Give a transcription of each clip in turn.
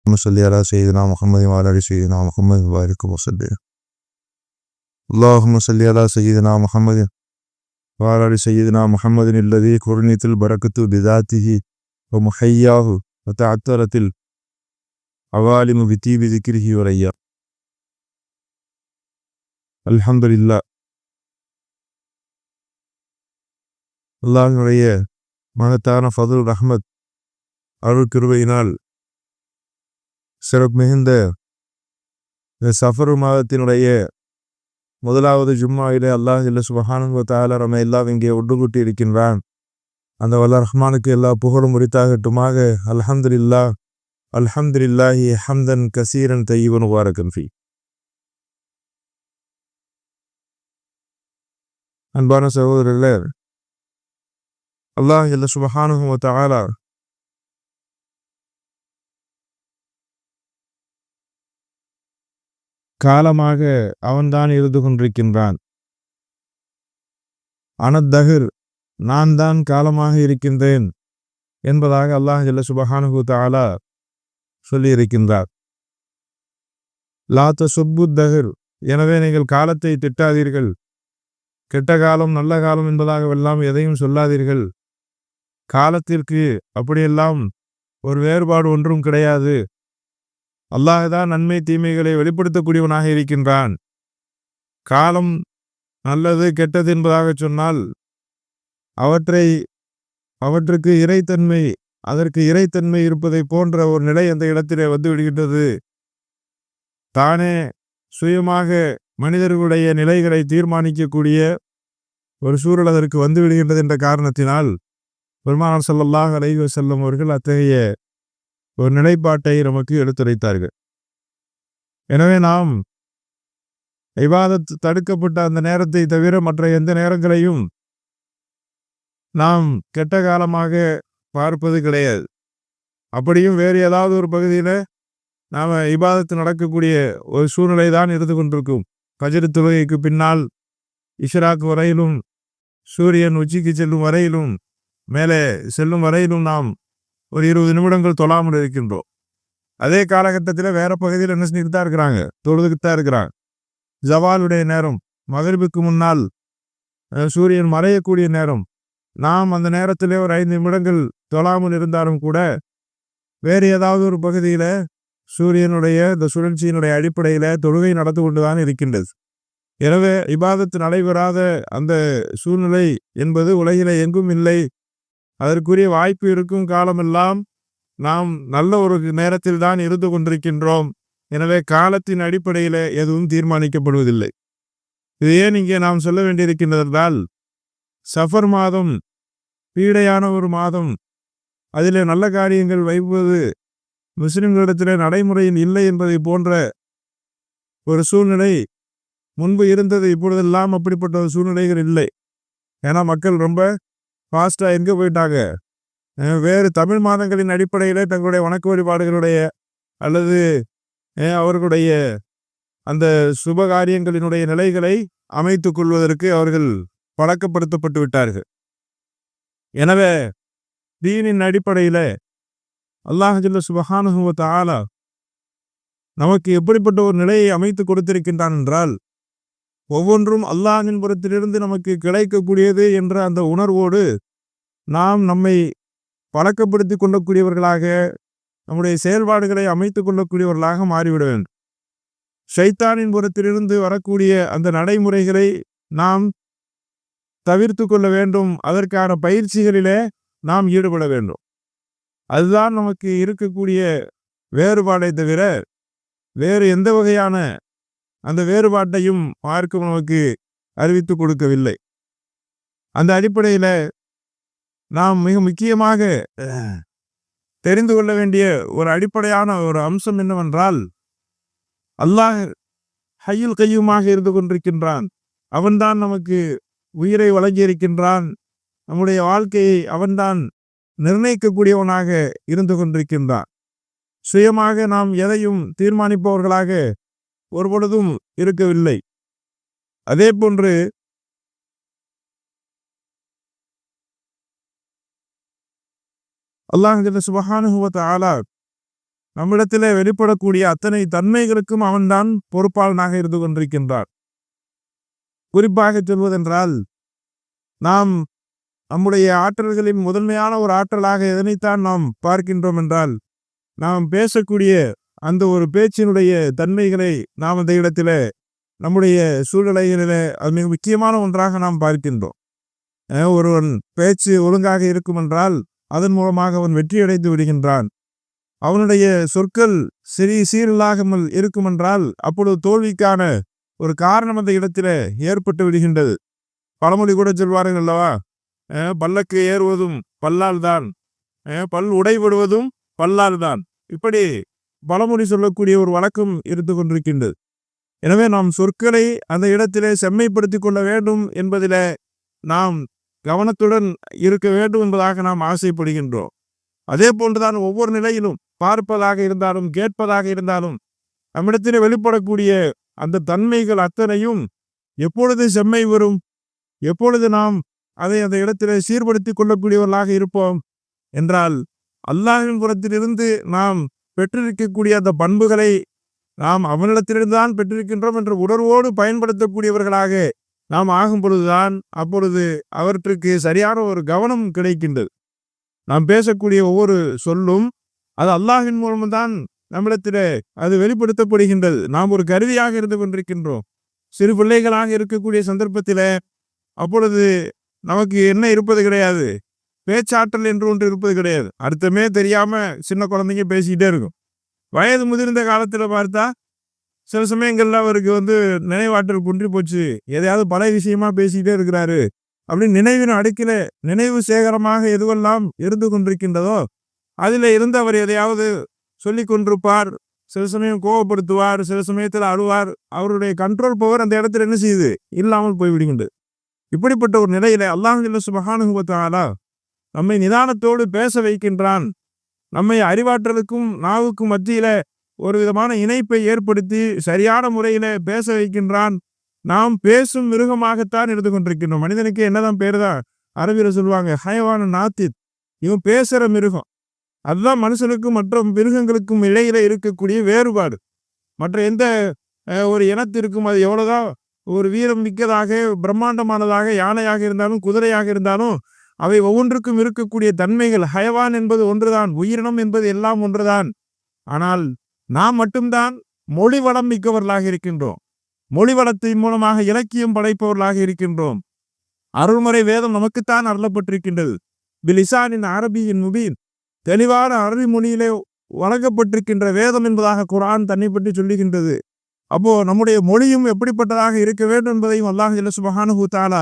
اللهم صل على سيدنا محمد وعلى ال سيدنا محمد وبارك وسلم. اللهم صل على سيدنا محمد وعلى ال سيدنا محمد الذي قرنت البركة بذاته ومحياه وتعطرت العوالم بطيب ذكره ورياه. الحمد لله. அல்லாஹ்வுடைய மகத்தான ஃபதுல் ரஹ்மத் அருள் கிருபையினால் சிறப்பு மிகுந்த சஃபர் மாதத்தினுடைய முதலாவது ஜும்மாவிலே அல்லாஹ் ஜல்ல சுப்ஹானஹு வ தஆலா நம்மை எல்லாம் இங்கே ஒன்றுகூட்டி இருக்கின்றான். அந்த வல்ல ரஹ்மானுக்கு எல்லா புகழும் உரித்தாகட்டுமாக. அல்ஹம்துலில்லாஹ் அல்ஹம்துலில்லாஹி ஹம்தன் கசீரன் தய்யிபன் முபாரக்கன் ஃபீ. அன்பான சகோதரர்களே, அல்லாஹ் ஜல்ல சுப்ஹானஹு வ தஆலா காலமாக அவன்தான் இருந்து கொண்டிருக்கின்றான். அனத்தஹிர், நான் தான் காலமாக இருக்கின்றேன் என்பதாக அல்லாஹ் ஜல்ல சுப்ஹானஹு தஆலா சொல்லியிருக்கின்றார். லா தசுப்புத்தஹிர், எனவே நீங்கள் காலத்தை திட்டாதீர்கள். கெட்ட காலம் நல்ல காலம் என்பதாகவெல்லாம் எதையும் சொல்லாதீர்கள். காலத்திற்கு அப்படியெல்லாம் ஒரு வேறுபாடு ஒன்றும் கிடையாது. அல்லாஹ்தான் நன்மை தீமைகளை வெளிப்படுத்தக்கூடியவனாக இருக்கின்றான். காலம் நல்லது கெட்டது என்பதாக சொன்னால் அவற்றுக்கு இறைத்தன்மை, அதற்கு இறைத்தன்மை இருப்பதை போன்ற ஒரு நிலை அந்த இடத்திலே வந்து விடுகின்றது. தானே சுயமாக மனிதர்களுடைய நிலைகளை தீர்மானிக்கக்கூடிய ஒரு சூழல் அதற்கு வந்து விடுகின்றது என்ற காரணத்தினால் பெருமானார் ஸல்லல்லாஹு அலைஹி வஸல்லம் அவர்கள் அத்தகைய ஒரு நிலைப்பாட்டை நமக்கு எடுத்துரைத்தார்கள். எனவே நாம் இபாதத் தடுக்கப்பட்ட அந்த நேரத்தை தவிர மற்ற எந்த நேரங்களையும் நாம் கெட்ட காலமாக பார்ப்பது கிடையாது. அப்படியும் வேறு ஏதாவது ஒரு பகுதியில் நாம் இபாதத்து நடக்கக்கூடிய ஒரு சூழ்நிலை தான் இருந்து கொண்டிருக்கும். ஃபஜ்ர் தொழுகைக்கு பின்னால் இஷ்ராக் வரையிலும், சூரியன் உச்சிக்கு செல்லும் வரையிலும், மேலே செல்லும் வரையிலும் நாம் ஒரு 20 நிமிடங்கள் தொழாமல் இருக்கின்றோம். அதே காலகட்டத்தில் வேற பகுதியில் என்ன செஞ்சுட்டு தான் இருக்கிறாங்க, தொழுதுகிட்டு தான் இருக்கிறாங்க. ஜவாலுடைய நேரம், மகரிபுக்கு முன்னால் சூரியன் மறையக்கூடிய நேரம், நாம் அந்த நேரத்திலே ஒரு 5 நிமிடங்கள் தொழாமல் இருந்தாலும் கூட வேறு ஏதாவது ஒரு பகுதியில் சூரியனுடைய இந்த சுழற்சியினுடைய அடிப்படையில் தொழுகை நடந்து கொண்டுதான் இருக்கின்றது. எனவே இபாதத்து நடைபெறாத அந்த சூழ்நிலை என்பது உலகிலே எங்கும் இல்லை. அதற்குரிய வாய்ப்பு இருக்கும் காலமெல்லாம் நாம் நல்ல ஒரு நேரத்தில் தான் இருந்து கொண்டிருக்கின்றோம். எனவே காலத்தின் அடிப்படையில் எதுவும் தீர்மானிக்கப்படுவதில்லை. இது ஏன் இங்கே நாம் சொல்ல வேண்டியிருக்கின்றதால், சஃபர் மாதம் பீடையான ஒரு மாதம், அதிலே நல்ல காரியங்கள் வைப்பது முஸ்லிம்களிடத்திலே நடைமுறையில் இல்லை என்பதை போன்ற ஒரு சூழ்நிலை முன்பு இருந்தது. இப்பொழுதெல்லாம் அப்படிப்பட்ட ஒரு சூழ்நிலைகள் இல்லை. ஏன்னா மக்கள் ரொம்ப ஃபாஸ்ட்டாக எங்கே போயிட்டாங்க, வேறு தமிழ் மாதங்களின் அடிப்படையில் தங்களுடைய வணக்க வழிபாடுகளுடைய அல்லது அவர்களுடைய அந்த சுபகாரியங்களினுடைய நிலைகளை அமைத்து கொள்வதற்கு அவர்கள் பழக்கப்படுத்தப்பட்டு விட்டார்கள். எனவே தீனின் அடிப்படையில் அல்லாஹ் ஜல்ல சுப்ஹானஹு வ தஆலா நமக்கு எப்படிப்பட்ட ஒரு நிலையை அமைத்து கொடுத்திருக்கின்றான் என்றால், ஒவ்வொன்றும் அல்லாஹ்வின் புறத்திலிருந்து நமக்கு கிடைக்கக்கூடியது என்ற அந்த உணர்வோடு நாம் நம்மை பழக்கப்படுத்தி கொள்ளக்கூடியவர்களாக, நம்முடைய செயல்பாடுகளை அமைத்து கொள்ளக்கூடியவர்களாக மாறிவிட வேண்டும். ஷைத்தானின் புறத்திலிருந்து வரக்கூடிய அந்த நடைமுறைகளை நாம் தவிர்த்து கொள்ள வேண்டும். அதற்கான பயிற்சிகளிலே நாம் ஈடுபட வேண்டும். அதுதான் நமக்கு இருக்கக்கூடிய வேறுபாடை தவிர வேறு எந்த வகையான அந்த வேறுபாட்டையும் மார்க்கம் நமக்கு அறிவித்து கொடுக்கவில்லை. அந்த அடிப்படையில் நாம் மிக முக்கியமாக தெரிந்து கொள்ள வேண்டிய ஒரு அடிப்படையான ஒரு அம்சம் என்னவென்றால், அல்லாஹ் ஹய்யுல் கய்யூமாக இருந்து கொண்டிருக்கின்றான். அவன்தான் நமக்கு உயிரை வழங்கியிருக்கின்றான். நம்முடைய வாழ்க்கையை அவன்தான் நிர்ணயிக்கக்கூடியவனாக இருந்து கொண்டிருக்கின்றான். சுயமாக நாம் எதையும் தீர்மானிப்பவர்களாக ஒருபொழுதும் இருக்கவில்லை. அதே போன்று அல்லாஹ் ஜல்ல சுப்ஹானஹு வ தஆலா நம்மிடத்திலே வெளிப்படக்கூடிய அத்தனை தன்மைகளுக்கும் அவன்தான் பொறுப்பாளனாக இருந்து கொண்டிருக்கின்றான். குறிப்பாக சொல்வதென்றால், நாம் நம்முடைய ஆற்றல்களின் முதன்மையான ஒரு ஆற்றலாக எதனைத்தான் நாம் பார்க்கின்றோம் என்றால், நாம் பேசக்கூடிய அந்த ஒரு பேச்சினுடைய தன்மைகளை நாம் அந்த இடத்துல நம்முடைய சூழ்நிலைகளிலே அது மிக முக்கியமான ஒன்றாக நாம் பார்க்கின்றோம். ஒருவன் பேச்சு ஒழுங்காக இருக்கும் என்றால் அதன் மூலமாக அவன் வெற்றியடைந்து விடுகின்றான். அவனுடைய சொற்கள் சீரில்லாமல் இருக்கும் என்றால் அப்பொழுது தோல்விக்கான ஒரு காரணம் அந்த இடத்துல ஏற்பட்டு விடுகின்றது. பழமொழி கூட சொல்வார்கள் அல்லவா, பல்லக்கு ஏறுவதும் பல்லால் தான், பல் உடைபடுவதும் பல்லால் தான். இப்படி பழமொழி சொல்லக்கூடிய ஒரு வழக்கம் இருந்து கொண்டிருக்கின்றது. எனவே நாம் சொற்களை அந்த இடத்திலே செம்மைப்படுத்திக் கொள்ள வேண்டும் என்பதில் நாம் கவனத்துடன் இருக்க வேண்டும் என்பதாக நாம் ஆசைப்படுகின்றோம். அதே போன்றுதான் ஒவ்வொரு நிலையிலும், பார்ப்பதாக இருந்தாலும் கேட்பதாக இருந்தாலும், நம்மிடத்திலே வெளிப்படக்கூடிய அந்த தன்மைகள் அத்தனையும் எப்பொழுது செம்மை வரும், எப்பொழுது நாம் அதை அந்த இடத்திலே சீர்படுத்தி கொள்ளக்கூடியவர்களாக இருப்போம் என்றால், அல்லாஹ்வின் புறத்திலிருந்து நாம் பெற்றிருக்கக்கூடிய அந்த பண்புகளை நாம் அவனிடத்திலிருந்து தான் பெற்றிருக்கின்றோம் என்ற உணர்வோடு பயன்படுத்தக்கூடியவர்களாக நாம் ஆகும் பொழுதுதான் அப்பொழுது அவற்றுக்கு சரியான ஒரு கவனம் கிடைக்கின்றது. நாம் பேசக்கூடிய ஒவ்வொரு சொல்லும் அது அல்லாஹ்வின் மூலம்தான் நம்மிடத்திலே அது வெளிப்படுத்தப்படுகின்றது. நாம் ஒரு கருவியாக இருந்து கொண்டிருக்கின்றோம். சிறு பிள்ளைகளாக இருக்கக்கூடிய சந்தர்ப்பத்தில் அப்பொழுது நமக்கு என்ன இருப்பது கிடையாது, பேச்சாற்றல் என்று ஒன்று இருப்பது கிடையாது. அர்த்தமே தெரியாம சின்ன குழந்தைங்க பேசிக்கிட்டே இருக்கும். வயது முதிர்ந்த காலத்துல பார்த்தா சில சமயங்கள்ல அவருக்கு நினைவாற்றல் குன்றி போச்சு, எதையாவது பல விஷயமா பேசிக்கிட்டே இருக்கிறாரு அப்படின்னு நினைவின் அடுக்கில நினைவு சேகரமாக எதுவெல்லாம் இருந்து கொண்டிருக்கின்றதோ அதில் இருந்து அவர் எதையாவது சொல்லி கொண்டிருப்பார். சில சமயம் கோபப்படுத்துவார், சில சமயத்தில் அழுவார். அவருடைய கண்ட்ரோல் பவர் அந்த இடத்துல என்ன செய்யுது, இல்லாமல் போய்விடுகின்றது. இப்படிப்பட்ட ஒரு நிலையில அல்லாஹ் சுப்ஹானஹு வ தஆலா நம்மை நிதானத்தோடு பேச வைக்கின்றான். நம்மை அறிவாற்றலுக்கும் நாவுக்கும் மத்தியில ஒரு விதமான இணைப்பை ஏற்படுத்தி சரியான முறையில பேச வைக்கின்றான். நாம் பேசும் மிருகமாகத்தான் இருந்து கொண்டிருக்கின்றோம். மனிதனுக்கு என்னதான் பேர் தான் அரபியில சொல்லுவாங்க, ஹயவான நாத்தித், இவன் பேசுற மிருகம். அதுதான் மனுஷனுக்கும் மற்ற மிருகங்களுக்கும் இடையில இருக்கக்கூடிய வேறுபாடு. மற்ற எந்த ஒரு இனத்திற்கும் அது எவ்வளவுதான் ஒரு வீரம் மிக்கதாக பிரம்மாண்டமானதாக யானையாக இருந்தாலும் குதிரையாக இருந்தாலும் அவை ஒவ்வொன்றுக்கும் இருக்கக்கூடிய தன்மைகள், ஹயவான் என்பது ஒன்றுதான், உயிரினம் என்பது எல்லாம் ஒன்றுதான். ஆனால் நாம் மட்டும்தான் மொழி வளம் மிக்கவர்களாக இருக்கின்றோம். மொழி வளத்தின் மூலமாக இலக்கியம் படைப்பவர்களாக இருக்கின்றோம். அருள்முறை வேதம் நமக்குத்தான் அருளப்பட்டிருக்கின்றது. பிலிசானின் அரபியின் முபீன், தெளிவான அரபி மொழியிலே வழங்கப்பட்டிருக்கின்ற வேதம் என்பதாக குர்ஆன் தன்னை பற்றி சொல்லுகின்றது. அப்போ நம்முடைய மொழியும் எப்படிப்பட்டதாக இருக்க வேண்டும் என்பதையும் அல்லாஹ் சுப்ஹானஹு வ தஆலா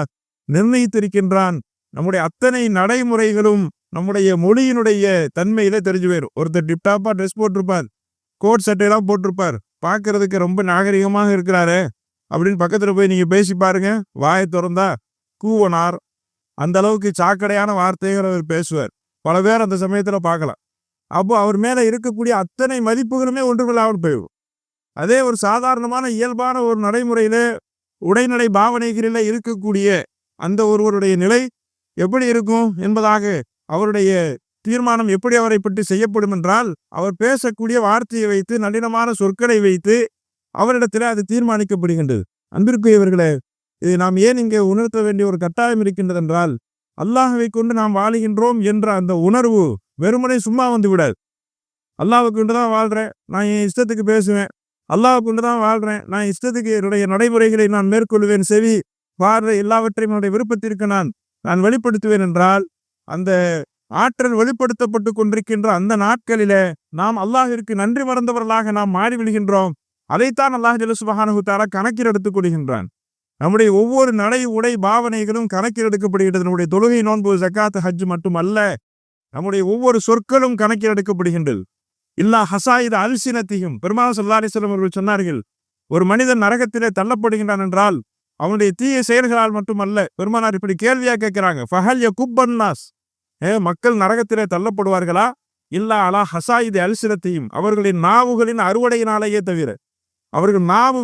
நிர்ணயித்திருக்கின்றான். நம்முடைய அத்தனை நடைமுறைகளும் நம்முடைய மொழியினுடைய தன்மையில தெரிஞ்சு போயிடும். ஒருத்தர் டிப்டாப்பா ட்ரெஸ் போட்டிருப்பார், கோட் சட்டையெல்லாம் போட்டிருப்பார், பார்க்கறதுக்கு ரொம்ப நாகரிகமாக இருக்கிறாரு அப்படின்னு பக்கத்துல போய் நீங்க பேசி பாருங்க, வாயை திறந்தா கூவனார், அந்த அளவுக்கு சாக்கடையான வார்த்தைகள் அவர் பேசுவார். பல பேர் அந்த சமயத்துல பார்க்கலாம். அப்போ அவர் மேல இருக்கக்கூடிய அத்தனை மதிப்புகளுமே ஒன்றுமில்லாமல் போயிடும். அதே ஒரு சாதாரணமான இயல்பான ஒரு நடைமுறையில உடைநடை பாவனைகளில இருக்கக்கூடிய அந்த ஒருவருடைய நிலை எப்படி இருக்கும் என்பதாக அவருடைய தீர்மானம் எப்படி அவரை பற்றி செய்யப்படும் என்றால், அவர் பேசக்கூடிய வார்த்தையை வைத்து, நளினமான சொற்களை வைத்து அவரிடத்தில் அது தீர்மானிக்கப்படுகின்றது. அன்பிற்குரியவர்களே, இதை நாம் ஏன் இங்கே உணர்த்த வேண்டிய ஒரு கட்டாயம் இருக்கின்றது என்றால், அல்லாஹ்வை கொண்டு நாம் வாழுகின்றோம் என்ற அந்த உணர்வு வெறுமனே சும்மா வந்து விடாது. அல்லாஹ்வை கொண்டு தான் வாழ்றேன், நான் என் இஷ்டத்துக்கு பேசுவேன், அல்லாஹ்வை கொண்டு தான் வாழ்றேன், நான் இஷ்டத்துக்கு என்னுடைய நடைமுறைகளை நான் மேற்கொள்வேன், செவி பார்வை எல்லாவற்றையும் என்னுடைய விருப்பத்திற்கு நான் வெளிப்படுத்துவேன் என்றால், அந்த ஆற்றல் வெளிப்படுத்தப்பட்டு கொண்டிருக்கின்ற அந்த நாட்களிலே நாம் அல்லாஹ்விற்கு நன்றி மறந்தவர்களாக நாம் மாறி விடுகின்றோம். அதைத்தான் அல்லாஹ் சுப்ஹானஹு வ தஆலா கணக்கில் எடுத்துக் கொள்கின்றான். நம்முடைய ஒவ்வொரு நடை உடை பாவனைகளும் கணக்கில் எடுக்கப்படுகின்றது. நம்முடைய தொழுகை, நோன்பு, ஜக்காத், ஹஜ் மட்டுமல்ல, நம்முடைய ஒவ்வொரு சொற்களும் கணக்கில் எடுக்கப்படுகின்றது. இல்லா ஹசாயித அல்சினத்தியும், பெருமானார் ஸல்லல்லாஹு அலைஹி வஸல்லம் அவர்கள் சொன்னார்கள், ஒரு மனிதன் நரகத்திலே தள்ளப்படுகின்றான் என்றால் அவனுடைய தீய செயல்களால் மட்டுமல்ல. பெருமானார் இப்படி கேள்வியா கேட்கிறாங்க, ஃபஹல் யகுப்பன் நாஸ், மக்கள் நரகத்திலே தள்ளப்படுவார்களா? இல்லா அலா ஹசாயித அல்சினத்தியும், அவர்களின் நாவுகளின் அறுவடையினாலேயே தவிர. அவர்கள் நாவு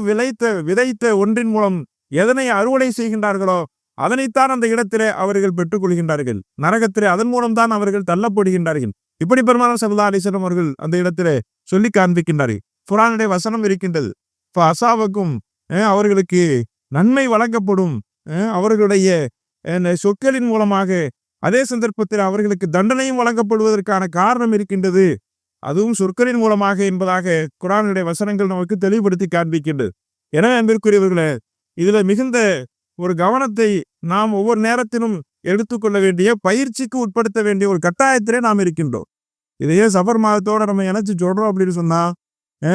விதைத்த ஒன்றின் மூலம் எதனை அறுவடை செய்கின்றார்களோ அதனைத்தான் அந்த இடத்திலே அவர்கள் பெற்றுக் கொள்கின்றார்கள். நரகத்திலே அதன் மூலம்தான் அவர்கள் தள்ளப்படுகின்றார்கள். இப்படி பெருமானார் ஸல்லல்லாஹு அலைஹி வஸல்லம் அவர்கள் அந்த இடத்திலே சொல்லி காண்பிக்கின்றார்கள். குர்ஆனுடைய வசனம் இருக்கின்றது. அசாபக்கும் அவர்களுக்கு நன்மை வழங்கப்படும், அவர்களுடைய சொற்களின் மூலமாக அதே சந்தர்ப்பத்தில் அவர்களுக்கு தண்டனையும் வழங்கப்படுவதற்கான காரணம் இருக்கின்றது, அதுவும் சொற்களின் மூலமாக என்பதாக குர்ஆனுடைய வசனங்கள் நமக்கு தெளிவுபடுத்தி காண்பிக்கின்றது. எனவே அன்பிற்குரியவர்களே, இதுல மிகுந்த ஒரு கவனத்தை நாம் ஒவ்வொரு நேரத்திலும் எடுத்துக்கொள்ள வேண்டிய, பயிற்சிக்கு உட்படுத்த வேண்டிய ஒரு கட்டாயத்திலே நாம் இருக்கின்றோம். இதையே சஃபர் மாதத்தோட நம்ம இணைச்சு சொல்றோம் அப்படின்னு சொன்னா,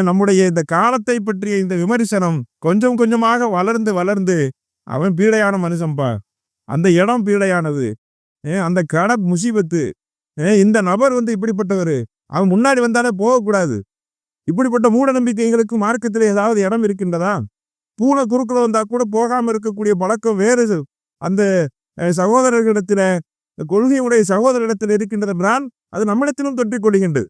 நம்முடைய இந்த காலத்தை பற்றிய இந்த விமர்சனம் கொஞ்சம் கொஞ்சமாக வளர்ந்து வளர்ந்து அவன் பீடையான மனுஷன்பா, அந்த இடம் பீடையானது, அந்த கடை முசீபத்து, இந்த நபர் இப்படிப்பட்டவர், அவன் முன்னாடி வந்தாலே போகக்கூடாது, இப்படிப்பட்ட மூட நம்பிக்கைகளுக்கு மார்க்கத்தில் ஏதாவது இடம் இருக்கின்றதா? பூனை குறுக்கள் வந்தா கூட போகாம இருக்கக்கூடிய பழக்கம் வேறு அந்த சகோதரர்களிடத்தில, கொள்கையுடைய சகோதரிடத்தில் இருக்கின்றது என்றால் அது நம்மிடத்திலும் தொற்றிக் கொள்கின்றது.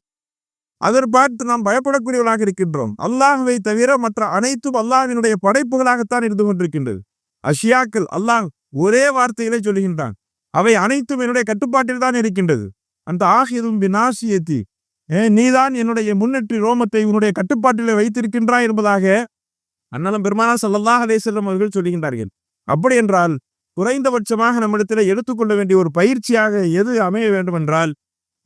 அதை பார்த்து நாம் பயப்படக்கூடியவர்களாக இருக்கின்றோம். அல்லாஹ்வை தவிர மற்ற அனைத்தும் அல்லாஹ்வினுடைய படைப்புகளாகத்தான் இருந்து கொண்டிருக்கின்றது. அஷியாக்கள் அல்லாஹ் ஒரே வார்த்தையிலே சொல்லுகின்றான், அவை அனைத்தும் என்னுடைய கட்டுப்பாட்டில் தான் இருக்கின்றது. அந்த ஆகிரும் பினாசியத்தி, நீதான் என்னுடைய முன்னேற்றி ரோமத்தை உன்னுடைய கட்டுப்பாட்டிலே வைத்திருக்கின்றாய் என்பதாக அண்ணலம் பெருமானார் ஸல்லல்லாஹு அலைஹி வஸல்லம் அவர்கள் சொல்லுகின்றார்கள். அப்படி என்றால் குறைந்தபட்சமாக நம்மிடத்தில் எடுத்துக்கொள்ள வேண்டிய ஒரு பயிற்சியாக எது அமைய வேண்டும் என்றால்,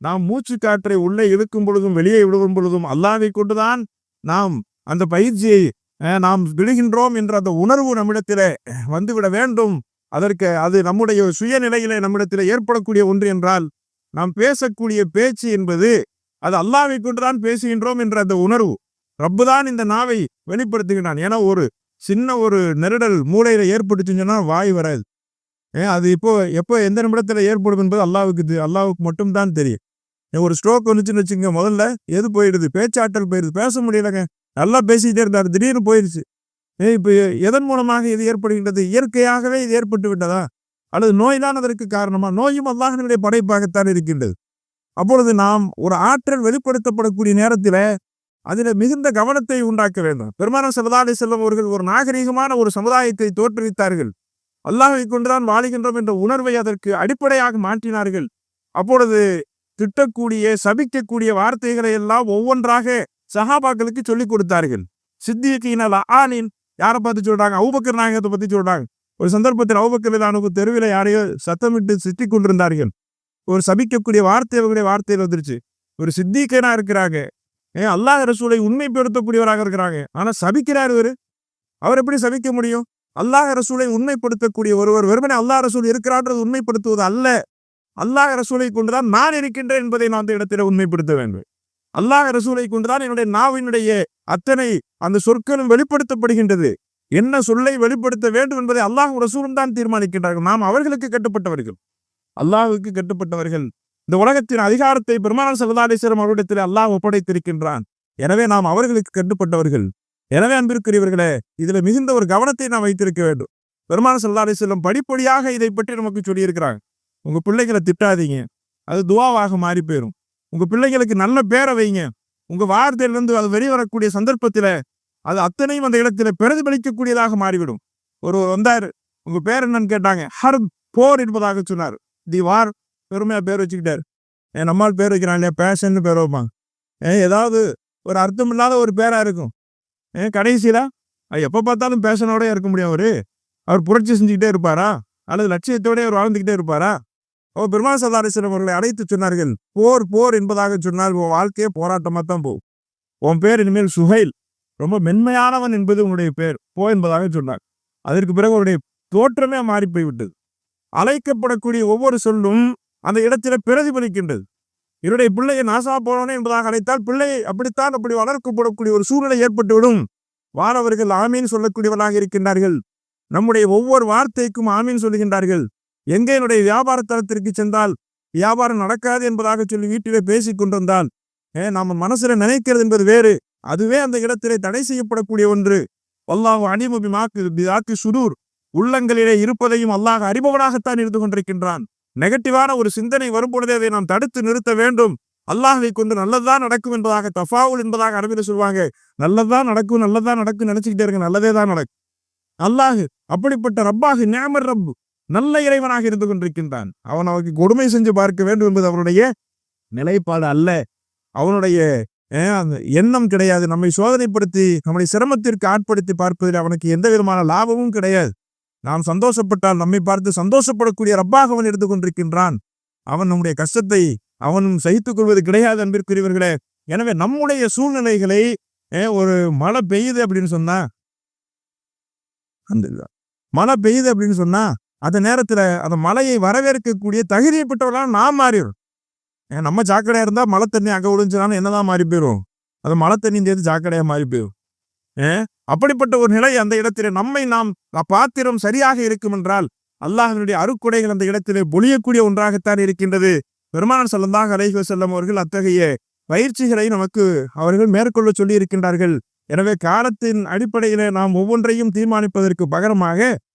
நாம் மூச்சு காற்றை உள்ளே இழுக்கும் பொழுதும் வெளியே விடுவும் பொழுதும் அல்லாஹ்வை கொண்டுதான் நாம் அந்த பயிற்சியை நாம் விடுகின்றோம் என்ற அந்த உணர்வு நம்மிடத்திலே வந்துவிட வேண்டும். அதற்கு அது நம்முடைய சுயநிலையிலே நம்மிடத்தில் ஏற்படக்கூடிய ஒன்று என்றால், நாம் பேசக்கூடிய பேச்சு என்பது அது அல்லாஹ்வை கொண்டுதான் பேசுகின்றோம் என்ற அந்த உணர்வு. ரப்பு தான் இந்த நாவை வெளிப்படுத்துகிறான். ஏன்னா ஒரு சின்ன ஒரு நெருடல் மூளையில ஏற்பட்டுச்சுன்னா வாய் வராது. அது எப்போ எந்த நிமிடத்துல ஏற்படும் என்பது அல்லாஹ்வுக்கு மட்டும்தான் தெரியும். ஒரு ஸ்ட்ரோக் வந்துச்சுன்னு வச்சுங்க, முதல்ல எது போயிடுது? பேச்சாற்றல் போயிடுது, பேச முடியலங்க. நல்லா பேசிக்கிட்டே இருந்தார், திடீர்னு போயிடுச்சு. இப்போ எதன் மூலமாக இது ஏற்படுகின்றது? இயற்கையாகவே இது ஏற்பட்டு விட்டதா, அல்லது நோய் தான் அதற்கு காரணமா? நோயும் அல்லாஹ்வினுடைய படைப்பாகத்தான் இருக்கின்றது. அப்பொழுது நாம் ஒரு ஆற்றல் வெளிப்படுத்தப்படக்கூடிய நேரத்தில் அதில் மிகுந்த கவனத்தை உண்டாக்க வேண்டும். பெருமானார் ஸல்லல்லாஹு அலைஹி வஸல்லம் அவர்கள் ஒரு நாகரீகமான ஒரு சமுதாயத்தை தோற்றுவித்தார்கள். அல்லாஹ்வை கொண்டுதான் வாழுகின்றோம் என்ற உணர்வை அதற்கு அடிப்படையாக மாற்றினார்கள். அப்பொழுது திட்டக்கூடிய சபிக்கக்கூடிய வார்த்தைகளை எல்லாம் ஒவ்வொன்றாக சஹாபாக்களுக்கு சொல்லிக் கொடுத்தார்கள். சித்திகீன லஆனின், யாரை பார்த்து சொல்றாங்க? அபூபக்கர் நாயகத்தை பத்தி சொல்றாங்க. ஒரு சந்தர்ப்பத்தில் அபூபக்கர் ரலியல்லாஹு தெருவில் யாரையோ சத்தமிட்டு சித்திக் கொண்டிருந்தார்கள். ஒரு சபிக்கக்கூடிய வார்த்தைகளுடைய வார்த்தையில் வந்துருச்சு. ஒரு சித்திகனா இருக்கிறாங்க, அல்லாஹ் ரசூலை உண்மைப்படுத்தக்கூடியவராக இருக்கிறாங்க, ஆனா சபிக்கிறார் இவரு. அவர் எப்படி சபிக்க முடியும்? அல்லாஹ் ரசூலை உண்மைப்படுத்தக்கூடிய ஒருவர் வெறுமனே அல்லாஹ் ரசூல் இருக்கிறான்றது உண்மைப்படுத்துவது அல்ல. அல்லாஹ் ரசூலை கொண்டுதான் நான் இருக்கின்றேன் என்பதை நான் அந்த இடத்துல உண்மைப்படுத்த வேண்டும். அல்லாஹ் ரசூலை கொண்டுதான் என்னுடைய நாவினுடைய அத்தனை அந்த சொற்களும் வெளிப்படுத்தப்படுகின்றது. என்ன சொல்லை வெளிப்படுத்த வேண்டும் என்பதை அல்லாஹ் ரசூலும் தான் தீர்மானிக்கின்றார்கள். நாம் அவர்களுக்கு கட்டுப்பட்டவர்கள், அல்லாஹ்வுக்கு கட்டுப்பட்டவர்கள். இந்த உலகத்தின் அதிகாரத்தை பெருமானார் ஸல்லல்லாஹு அலைஹி வஸல்லம் அவரிடத்தில் அல்லாஹ் ஒப்படைத்திருக்கின்றான். எனவே நாம் அவர்களுக்கு கட்டுப்பட்டவர்கள். எனவே அன்பிற்குரியவர்களே, இதுல மிகுந்த ஒரு கவனத்தை நாம் வைத்திருக்க வேண்டும். பெருமானார் ஸல்லல்லாஹு அலைஹி வஸல்லம் படிப்படியாக இதை பற்றி நமக்கு சொல்லியிருக்கிறாங்க. உங்க பிள்ளைகளை திட்டாதீங்க, அது துஆவாக மாறி போயிடும். உங்க பிள்ளைகளுக்கு நல்ல பேரை வைங்க. உங்க வார்த்தையிலிருந்து அது வெளிவரக்கூடிய சந்தர்ப்பத்தில் அது அத்தனையும் அந்த இடத்துல பிரதிபலிக்கக்கூடியதாக மாறிவிடும். ஒரு வந்தார், உங்க பேர் என்னன்னு கேட்டாங்க. ஹர்ப், போர் என்பதாக சொன்னார். தி வார், பெருமையா பேர் வச்சுக்கிட்டார். நம்மால் பேர் வைக்கிறான் இல்லையா, பேஷன்னு பேர் வைப்பாங்க. ஏதாவது ஒரு அர்த்தம் இல்லாத ஒரு பேரா இருக்கும். கடைசியில எப்போ பார்த்தாலும் பேஷனோட இருக்க முடியும். அவர் புரட்சி செஞ்சுக்கிட்டே இருப்பாரா, அல்லது லட்சியத்தோட அவர் வாழ்ந்துக்கிட்டே இருப்பாரா? பெருமானார் ஸல்லல்லாஹு அலைஹி வஸல்லம் அவர்களை அழைத்து சொன்னார்கள், போர் போர் என்பதாக சொன்னால் உன் வாழ்க்கையே போராட்டமாக தான் போகும். உன் பேர் இனிமேல் சுஹைல், ரொம்ப மென்மையானவன் என்பது உன்னுடைய பேர், போ என்பதாக சொன்னார். அதற்கு பிறகு அவருடைய தோற்றமே மாறி போய்விட்டது. அழைக்கப்படக்கூடிய ஒவ்வொரு சொல்லும் அந்த இடத்துல பிரதிபலிக்கின்றது. என்னுடைய பிள்ளையை நாசா போனோனே என்பதாக அழைத்தால் பிள்ளையை அப்படித்தான் அப்படி வளர்க்கப்படக்கூடிய ஒரு சூழ்நிலை ஏற்பட்டுவிடும். வானவர்கள் ஆமீன் சொல்லக்கூடியவர்களாக இருக்கின்றார்கள். நம்முடைய ஒவ்வொரு வார்த்தைக்கும் ஆமீன் சொல்லுகின்றார்கள். எங்கே என்னுடைய வியாபார தளத்திற்கு சென்றால் வியாபாரம் நடக்காது என்பதாக சொல்லி வீட்டிலே பேசிக் கொண்டிருந்தால் நம்ம மனசுல நினைக்கிறது என்பது வேறு, அதுவே அந்த இடத்திலே தடை செய்யப்படக்கூடிய ஒன்று. வல்லாஹு அலீமு பிதாத்தி சுதூர், உள்ளங்களிலே இருப்பதையும் அல்லாஹ் அறிபவனாகத்தான் இருந்து கொண்டிருக்கின்றான். நெகட்டிவான ஒரு சிந்தனை வரும்பொழுதே அதை நாம் தடுத்து நிறுத்த வேண்டும். அல்லாஹ்வை கொண்டு நல்லதுதான் நடக்கும் என்பதாக தஃபாவுல் என்பதாக அரபில சொல்லுவாங்க. நல்லதுதான் நடக்கும், நல்லதுதான் நடக்கும் நினைச்சுக்கிட்டே இருக்க, நல்லதே தான் நடக்கும். அல்லாஹ் அப்படிப்பட்ட ரப்பாக நிஅமர் ரப்பு, நல்ல இறைவனாக இருந்து கொண்டிருக்கின்றான். அவன் அவருக்கு கொடுமை செஞ்சு பார்க்க வேண்டும் என்பது அவருடைய நிலைப்பாடு அல்ல. அவனுடைய அந்த எண்ணம் கிடையாது. நம்மை சோதனைப்படுத்தி நம்மை சிரமத்திற்கு ஆட்படுத்தி பார்ப்பதில் அவனுக்கு எந்த விதமான லாபமும் கிடையாது. நாம் சந்தோஷப்பட்டால் நம்மை பார்த்து சந்தோஷப்படக்கூடிய ரப்பாக அவன் எடுத்துக் கொண்டிருக்கின்றான். அவன் நம்முடைய கஷ்டத்தை அவனும் சகித்துக் கொள்வது கிடையாது அன்பிற்குரியவர்களே. எனவே நம்முடைய சூழ்நிலைகளை ஒரு மழை பெய்யுது அப்படின்னு சொன்னா மழை பெய்யுது அப்படின்னு சொன்னா அந்த நேரத்துல அந்த மழையை வரவேற்கக்கூடிய தகுதியப்பட்டவர்களால் நாம் மாறிடும். நம்ம சாக்கடையா இருந்தா மழை தண்ணி அங்க விழுந்துச்சுனாலும் என்னதான் மாறி போயிடும். அது மழை தண்ணி சேர்த்து சாக்கடையா மாறி போயிடும். அப்படிப்பட்ட ஒரு நிலை அந்த இடத்திலே நம்மை நாம் பாத்திரம் சரியாக இருக்கும் என்றால் அல்லாஹ்வினுடைய அருக்குடைகள் அந்த இடத்திலே பொழியக்கூடிய ஒன்றாகத்தான் இருக்கின்றது. பெருமானார் ஸல்லல்லாஹு அலைஹி வஸல்லம் அவர்கள் அத்தகைய பயிற்சிகளை நமக்கு அவர்கள் மேற்கொள்ள சொல்லி இருக்கின்றார்கள். எனவே காலத்தின் அடிப்படையிலே நாம் ஒவ்வொன்றையும் தீர்மானிப்பதற்கு பகரமாக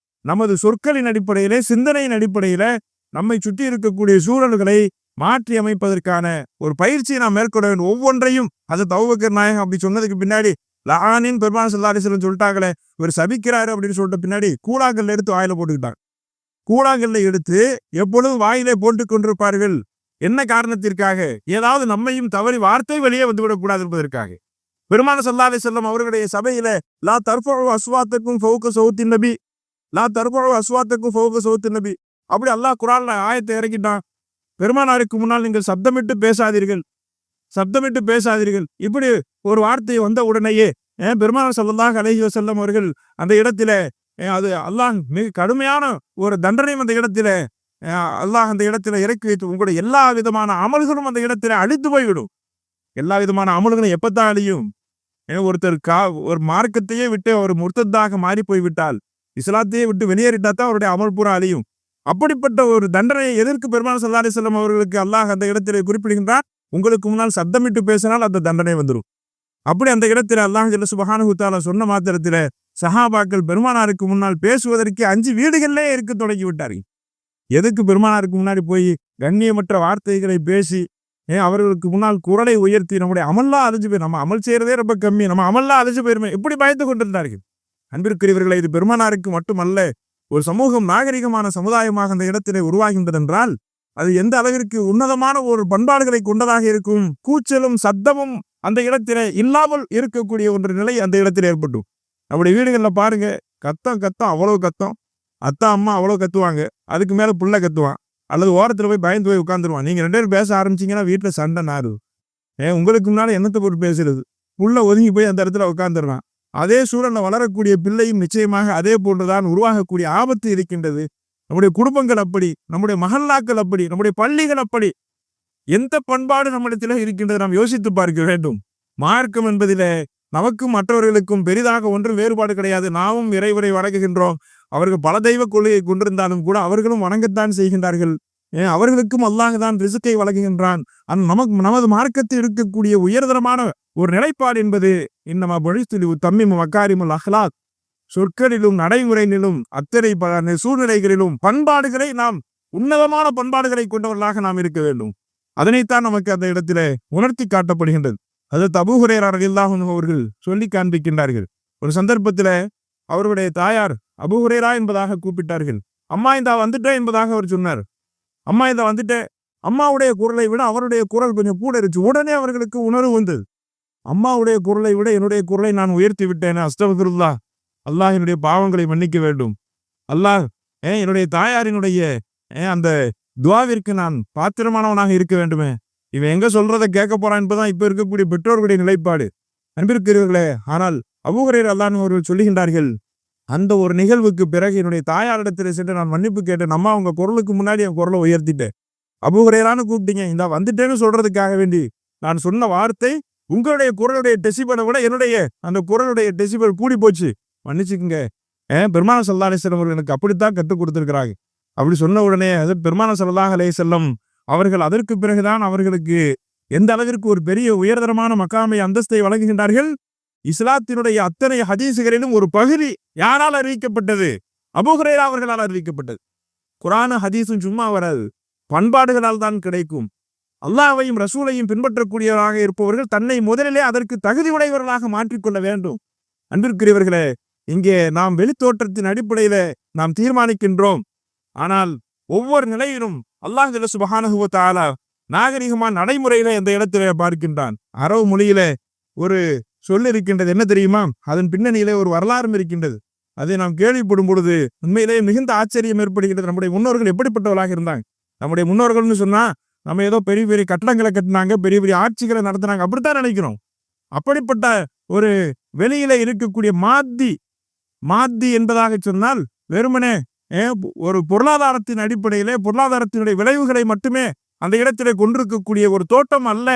நமது சொற்களின் அடிப்படையிலே சிந்தனையின் அடிப்படையிலே நம்மை சுற்றி இருக்கக்கூடிய சூழல்களை மாற்றி அமைப்பதற்கான ஒரு பயிற்சியை நாம் மேற்கொள்ள வேண்டும். ஒவ்வொன்றையும் அது அபூபக்கர் நாயகம் அப்படி சொன்னதுக்கு பின்னாடி லஆனின் பெருமானார் ஸல்லல்லாஹு அலைஹி வஸல்லம் சொல்லிட்டாங்களே, இவர் சபிக்கிறாரு அப்படின்னு சொல்லிட்ட பின்னாடி கூழாங்கல்ல எடுத்து வாயில போட்டுக்கிட்டாங்க. கூழாங்கல்ல எடுத்து எப்பொழுதும் வாயிலே போட்டுக் கொண்டிருப்பார்கள். என்ன காரணத்திற்காக? ஏதாவது நம்மையும் தவறி வார்த்தை வெளியே வந்துவிடக்கூடாது என்பதற்காக. பெருமானார் ஸல்லல்லாஹு அலைஹி வஸல்லம் அவர்களுடைய சபையில லா தர்ஃபஉ அஸ்வாத்தக்கும் ஃபௌக சௌத்தின் நபி, லா தர்ஃபஉ அஸ்வாத்தக்கும் ஃபௌக சௌத்தின் நபி அப்படி அல்லாஹ் குர்ஆன்ல ஆயத்தை இறக்கிட்டான். பெருமானாருக்கு முன்னால் நீங்கள் சப்தமிட்டு பேசாதீர்கள், சப்தமிட்டு பேசாதீர்கள். இப்படி ஒரு வார்த்தை வந்த உடனேயே பெருமானார் ஸல்லல்லாஹு அலைஹி வஸல்லம் அவர்கள் அந்த இடத்துல அது அல்லாஹ் மிக கடுமையான ஒரு தண்டனையும் அந்த இடத்துல அல்லாஹ் அந்த இடத்துல இறக்கி வைத்து உங்களுடைய எல்லா விதமான அமல்களும் அந்த இடத்துல அழித்து போய்விடும். எல்லா விதமான அமல்களும் எப்பத்தான் அழியும்? ஒருத்தர் ஒரு மார்க்கத்தையே விட்டு அவர் முர்த்தத்தாக மாறி போய்விட்டால், இஸ்லாத்தையே விட்டு வெளியேறிட்டா தான் அவருடைய அமல் பூரா அழியும். அப்படிப்பட்ட ஒரு தண்டனையை எதற்கு பெருமானார் ஸல்லல்லாஹு அலைஹி வஸல்லம் அவர்களுக்கு அல்லாஹ் அந்த இடத்திலே குறிப்பிடுகின்றார்? உங்களுக்கு முன்னால் சப்தமிட்டு பேசினால் அந்த தண்டனை வந்துடும். அப்படி அந்த இடத்துல அல்லாஹ் ஜல்ல சுப்ஹானஹு வ தஆலா சொன்ன மாத்திரத்தில் சஹாபாக்கள் பெருமானாருக்கு முன்னால் பேசுவதற்கு 5 வீடுகளிலே இருக்க தொடங்கி விட்டார்கள். எதுக்கு பெருமானாருக்கு முன்னாடி போய் கண்ணியமற்ற வார்த்தைகளை பேசி அவர்களுக்கு முன்னால் குரலை உயர்த்தி நம்முடைய அமல்லாம் அழிஞ்சு போயிடும், நம்ம அமல் செய்யறதே ரொம்ப கம்மி, நம்ம அமல்லாம் அழிஞ்சு போயிருமே, இப்படி பயந்து கொண்டிருந்தார்கள். அன்பிற்குரியவர்களை, இது பெருமானாருக்கு மட்டுமல்ல, ஒரு சமூகம் நாகரிகமான சமுதாயமாக அந்த இடத்திலே உருவாகின்றது என்றால் அது எந்த அளவிற்கு உன்னதமான ஒரு பண்பாடுகளை கொண்டதாக இருக்கும். கூச்சலும் சத்தமும் அந்த இடத்திலே இல்லாமல் இருக்கக்கூடிய ஒரு நிலை அந்த இடத்தில் ஏற்பட்டும். நம்முடைய வீடுகளில் பாருங்க, கத்தம் அவ்வளவு கத்தம், அத்தா அம்மா அவ்வளவு கத்துவாங்க, அதுக்கு மேல புள்ள கத்துவான், அல்லது ஓரத்துல போய் பயந்து போய் உட்காந்துருவான். நீங்க 2 பேரும் பேச ஆரம்பிச்சீங்கன்னா வீட்டுல சண்டை நாறுது. உங்களுக்கு முன்னால என்னத்தை போட்டு பேசுறது? புள்ள ஒதுங்கி போய் அந்த இடத்துல உட்காந்துடுறான். அதே சூழல்ல வளரக்கூடிய பிள்ளையும் நிச்சயமாக அதே போன்றுதான் உருவாகக்கூடிய ஆபத்து இருக்கின்றது. நம்முடைய குடும்பங்கள் அப்படி, நம்முடைய மஹல்லாக்கள் அப்படி, நம்முடைய பள்ளிகள் அப்படி. எந்த பண்பாடு நம்மிடத்தில் இருக்கின்றது நாம் யோசித்து பார்க்க வேண்டும். மார்க்கம் என்பதிலே நமக்கும் மற்றவர்களுக்கும் பெரிதாக ஒன்றும் வேறுபாடு கிடையாது. நாமும் இறைவரை வணங்குகின்றோம். அவர்கள் பல தெய்வ கொள்கையை கொண்டிருந்தாலும் கூட அவர்களும் வணங்கத்தான் செய்கின்றார்கள். அவர்களுக்கும் அல்லாஹ் தான் ரிசுக்கை வழங்குகின்றான். நமது மார்க்கத்தில் இருக்கக்கூடிய உயர்தரமான ஒரு நிலைப்பாடு என்பது இன்னமா பொழித்து தம்மிம் மக்காரிமுல் அஹ்லாக், சொற்களிலும் நடைமுறையிலும் அத்தனை சூழ்நிலைகளிலும் பண்பாடுகளை நாம் உன்னதமான பண்பாடுகளை கொண்டவர்களாக நாம் இருக்க வேண்டும். அதனைத்தான் நமக்கு அந்த இடத்துல உணர்த்தி காட்டப்படுகின்றது. அதற்கு அபூ ஹுரைரா ரலியல்லாஹு அன்ஹு அவர்கள் சொல்லி காண்பிக்கின்றார்கள். ஒரு சந்தர்ப்பத்தில் அவருடைய தாயார் அபூ ஹுரைரா என்பதாக கூப்பிட்டார்கள். அம்மா இந்தா வந்துட்டேன் என்பதாக அவர் சொன்னார். அம்மா இந்தா வந்துட்டேன். அம்மாவுடைய குரலை விட அவருடைய குரல் கொஞ்சம் கூட இருந்துச்சு. உடனே அவர்களுக்கு உணர்வு வந்தது, அம்மாவுடைய குரலை விட என்னுடைய குரலை நான் உயர்த்தி விட்டேன், அஸ்தக்ஃபிருல்லாஹ், அல்லாஹ் என்னுடைய பாவங்களை மன்னிக்க வேண்டும், அல்லாஹ் என்னுடைய தாயாரினுடைய அந்த துவாவிற்கு நான் பாத்திரமானவனாக இருக்க வேண்டுமே. இவன் எங்க சொல்றதை கேட்க போறான் என்பதுதான் இப்ப இருக்கக்கூடிய பெற்றோர்களுடைய நிலைப்பாடு. அன்பிற்குரியவர்களே, ஆனால் அபூ ஹுரைரா ரலியல்லாஹு அவர்கள் சொல்லுகின்றார்கள், அந்த ஒரு நிகழ்வுக்கு பிறகு என்னுடைய தாயாரிடத்தில் சென்று நான் மன்னிப்பு கேட்டேன். அம்மா உங்க குரலுக்கு முன்னாடி என் குரலை உயர்த்திட்டேன், அபூ ஹுரைரான்னு கூப்பிட்டீங்க, இந்த வந்துட்டேன்னு சொல்றதுக்காக வேண்டி நான் சொன்ன வார்த்தை உங்களுடைய குரலுடைய டெசிபலை விட என்னுடைய அந்த குரலுடைய டெசிபல் கூடி போச்சு, மன்னிச்சுக்குங்க. பெருமானார் ஸல்லல்லாஹு அலைஹி வஸல்லம் அவர்கள் எனக்கு அப்படித்தான் கற்றுக் கொடுத்திருக்கிறாங்க. அப்படி சொன்ன உடனே அது பெருமானார் ஸல்லல்லாஹு அலைஹி வஸல்லம் அவர்கள் அதற்கு பிறகுதான் அவர்களுக்கு எந்த அளவிற்கு ஒரு பெரிய உயர்தரமான மக்காமை அந்தஸ்தை வழங்குகின்றார்கள். இஸ்லாத்தினுடைய அத்தனை ஹதீசுகளிலும் ஒரு பகுதி யாரால் அறிவிக்கப்பட்டது? அபூ ஹுரைரா அவர்களால் அறிவிக்கப்பட்டது. குர்ஆனும் ஹதீஸும் சும்மா வராது, பண்பாடுகளால் தான் கிடைக்கும். அல்லாஹ்வையும் ரசூலையும் பின்பற்றக்கூடியவராக இருப்பவர்கள் தன்னை முதலிலே அதற்கு தகுதி உடையவர்களாக மாற்றிக்கொள்ள வேண்டும். அன்பிற்குரியவர்களே, இங்கே நாம் வெளித்தோற்றத்தின் அடிப்படையில நாம் தீர்மானிக்கின்றோம். ஆனால் ஒவ்வொரு நிலையிலும் அல்லாஹ் ஜல்ல சுப்ஹானஹு வ தஆலா நாகரிகமான நடைமுறையில இந்த இடத்திலே பார்க்கின்றான். அரபு மொழியில ஒரு சொல் இருக்கின்றது, என்ன தெரியுமா? அதன் பின்னணியிலே ஒரு வரலாறும் இருக்கின்றது. அதை நாம் கேள்விப்படும் பொழுது உண்மையிலேயே மிகுந்த ஆச்சரியம் ஏற்படுகின்றது. நம்முடைய முன்னோர்கள் எப்படிப்பட்டவர்களாக இருந்தாங்க? நம்முடைய முன்னோர்கள்னு சொன்னா நம்ம ஏதோ பெரிய பெரிய கட்டடங்களை கட்டினாங்க, பெரிய பெரிய ஆட்சிகளை நடத்தினாங்க, அப்படித்தான் நினைக்கிறோம். அப்படிப்பட்ட ஒரு வெளியில இருக்கக்கூடிய மாத்தி என்பதாக சொன்னால் வெறுமனே ஒரு பொருளாதாரத்தின் அடிப்படையிலே பொருளாதாரத்தினுடைய விளைவுகளை மட்டுமே அந்த இடத்திலே கொண்டிருக்கக்கூடிய ஒரு தோட்டம் அல்ல.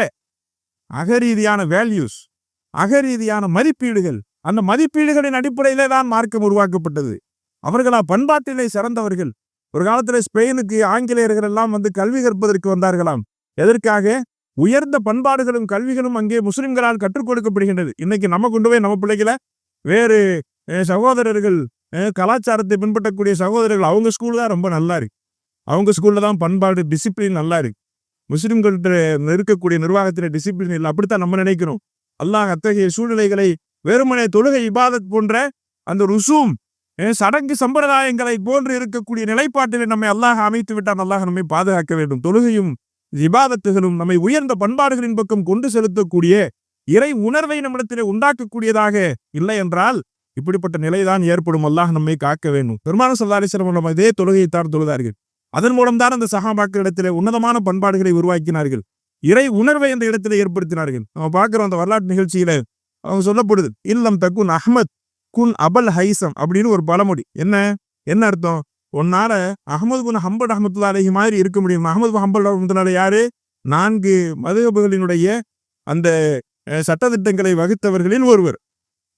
அகரீதியான வேல்யூஸ், அகரீதியான மதிப்பீடுகள், அந்த மதிப்பீடுகளின் அடிப்படையிலே தான் மார்க்கம் உருவாக்கப்பட்டது. அவர்களா பண்பாட்டிலே சிறந்தவர்கள். ஒரு காலத்தில் ஸ்பெயினுக்கு ஆங்கிலேயர்கள் எல்லாம் வந்து கல்வி கற்பதற்கு வந்தார்களாம். எதற்காக? உயர்ந்த பண்பாடுகளும் கல்விகளும் அங்கே முஸ்லிம்களால் கற்றுக் கொடுக்கப்படுகின்றது. இன்னைக்கு நம்ம கொண்டு போய் நம்ம பிள்ளைகளை வேறு சகோதரர்கள் கலாச்சாரத்தை பின்பற்றக்கூடிய சகோதரர்கள் அவங்க ஸ்கூல் தான் ரொம்ப நல்லா இருக்கு, அவங்க ஸ்கூல்ல தான் பண்பாடு டிசிப்ளின் நல்லா இருக்கு. முஸ்லிம்கள்ட்ட இருக்கக்கூடிய நிர்வாகத்தில டிசிப்ளின் இல்லை, அப்படித்தான் நம்ம நினைக்கிறோம். அல்லாஹ் அத்தகைய சூழ்நிலைகளை வெறுமனே தொழுகை இபாதத் போன்ற அந்த ருசூம் சடங்கு சம்பிரதாயங்களை போன்று இருக்கக்கூடிய நிலைப்பாட்டிலே நம்மை அல்லாஹ் அமைத்து விட்டான். அல்லாஹ் நம்மை பாதுகாக்க வேண்டும். தொழுகையும் இபாதத்துகளும் நம்மை உயர்ந்த பண்பாடுகளின் பக்கம் கொண்டு செலுத்தக்கூடிய இறை உணர்வை நம்மிடத்திலே உண்டாக்கக்கூடியதாக இல்லை என்றால் இப்படிப்பட்ட நிலைதான் ஏற்படும். அல்லாஹ் நம்மை காக்க வேண்டும். பெருமானார் ஸல்லல்லாஹு அலைஹி வஸல்லம் இதே தொழுகையைத்தான் தொழுதார்கள். அதன் மூலம்தான் அந்த சஹாபாக்களிடத்திலே உன்னதமான பண்பாடுகளை உருவாக்கினார்கள், இறை உணர்வை அந்த இடத்திலே ஏற்படுத்தினார்கள். நம்ம பார்க்கிறோம் அந்த வரலாற்று நிகழ்ச்சியில அவங்க சொல்லப்படுது, இல்லம் தக்குன் அஹ்மத் குன் அபல் ஹைசம் அப்படின்னு ஒரு பழமொழி. என்ன அர்த்தம்? உன்னால அஹ்மது பின் ஹம்பல் ரஹ்மத்துல்லாஹி அலைஹி மாதிரி இருக்க முடியும். அஹ்மது பின் ஹம்பல் ரஹ்மத்துல்லாஹி யாரு? 4 மதுஹபுகளினுடைய அந்த சட்டதிட்டங்களை வகுத்தவர்களில் ஒருவர்.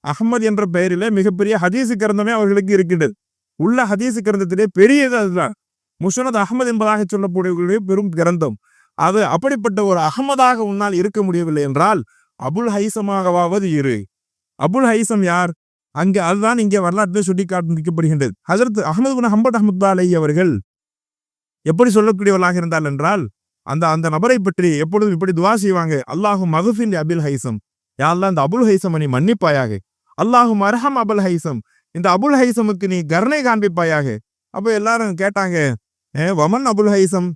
அஹ்மத் என்ற பெயரிலே மிகப்பெரிய ஹதீஸ் கிரந்தமே அவர்களுக்கு இருக்கின்றது. உள்ள ஹதீஸ் கிரந்தத்திலே பெரியது அதுதான். முஸ்னத் அஹ்மத் என்பதாக சொல்லக்கூடிய பெரும் கிரந்தம் அது. அப்படிப்பட்ட ஒரு அஹ்மதாக உன்னால் இருக்க முடியவில்லை என்றால் அபுல் ஹைசமாகவாவது இரு. அபுல் ஹைசம் யார்? அங்கே அதுதான் இங்கே வரலாற்றில் சுட்டி காண்பிக்கப்படுகின்றது. ஹஜ்ரத் அஹ்மது பின் ஹம்பல் ரஹ்மத்துல்லாஹி அலைஹி அவர்கள் எப்படி சொல்லக்கூடியவர்களாக இருந்தால் என்றால் அந்த நபரை பற்றி எப்பொழுதும் இப்படி துவா செய்வாங்க, அல்லாஹு மகுஃபின் அபுல் ஹைசம், யா அல்லாஹ் இந்த அபுல் ஹைசம் நீ மன்னிப்பாயாக. அல்லாஹு மர்ஹம் அபுல் ஹைசம், இந்த அபுல் ஹைசமுக்கு நீ கருணை காண்பிப்பாயாக. அப்போ எல்லாரும் கேட்டாங்க, வமன் அபுல் ஹைசம்,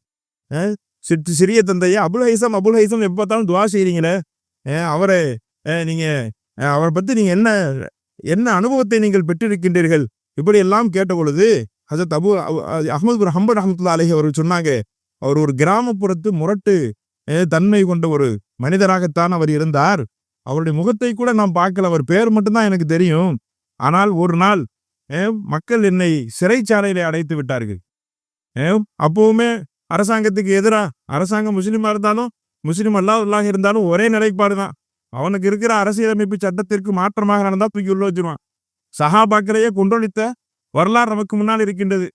சிறிய தந்தையே அபுல் ஹைசம் எப்போ பார்த்தாலும் துவா செய்றீங்களே, அவரை நீங்க அவரை பத்தி நீங்க என்ன அனுபவத்தை நீங்கள் பெற்றிருக்கின்றீர்கள்? இப்படி எல்லாம் கேட்ட பொழுது ஹஜரத் அஹ்மது பின் ஹம்பல் ரஹ்மத்துல்லாஹி அலைஹி அவர்கள் சொன்னாங்க, அவர் ஒரு கிராமப்புறத்து முரட்டு தன்மை கொண்ட ஒரு மனிதராகத்தான் அவர் இருந்தார். அவருடைய முகத்தை கூட நான் பார்க்கல, அவர் பேர் மட்டும்தான் எனக்கு தெரியும். ஆனால் ஒரு நாள் மக்கள் என்னை சிறைச்சாலையிலே அடைத்து விட்டார்கள். அப்பவுமே அரசாங்கத்துக்கு எதிராக, அரசாங்கம் முஸ்லீமா இருந்தாலும் முஸ்லீம் அல்லாஹ் இருந்தாலும் ஒரே நிலைப்பாடு தான். அவனுக்கு இருக்கிற அரசியலமைப்பு சட்டத்திற்கு மாற்றமாக நடந்தால் தூக்கி உள்ள வச்சிருவான். சஹாபாக்களையே கொன்றொழித்த வரலாறு நமக்கு முன்னால் இருக்கின்றது.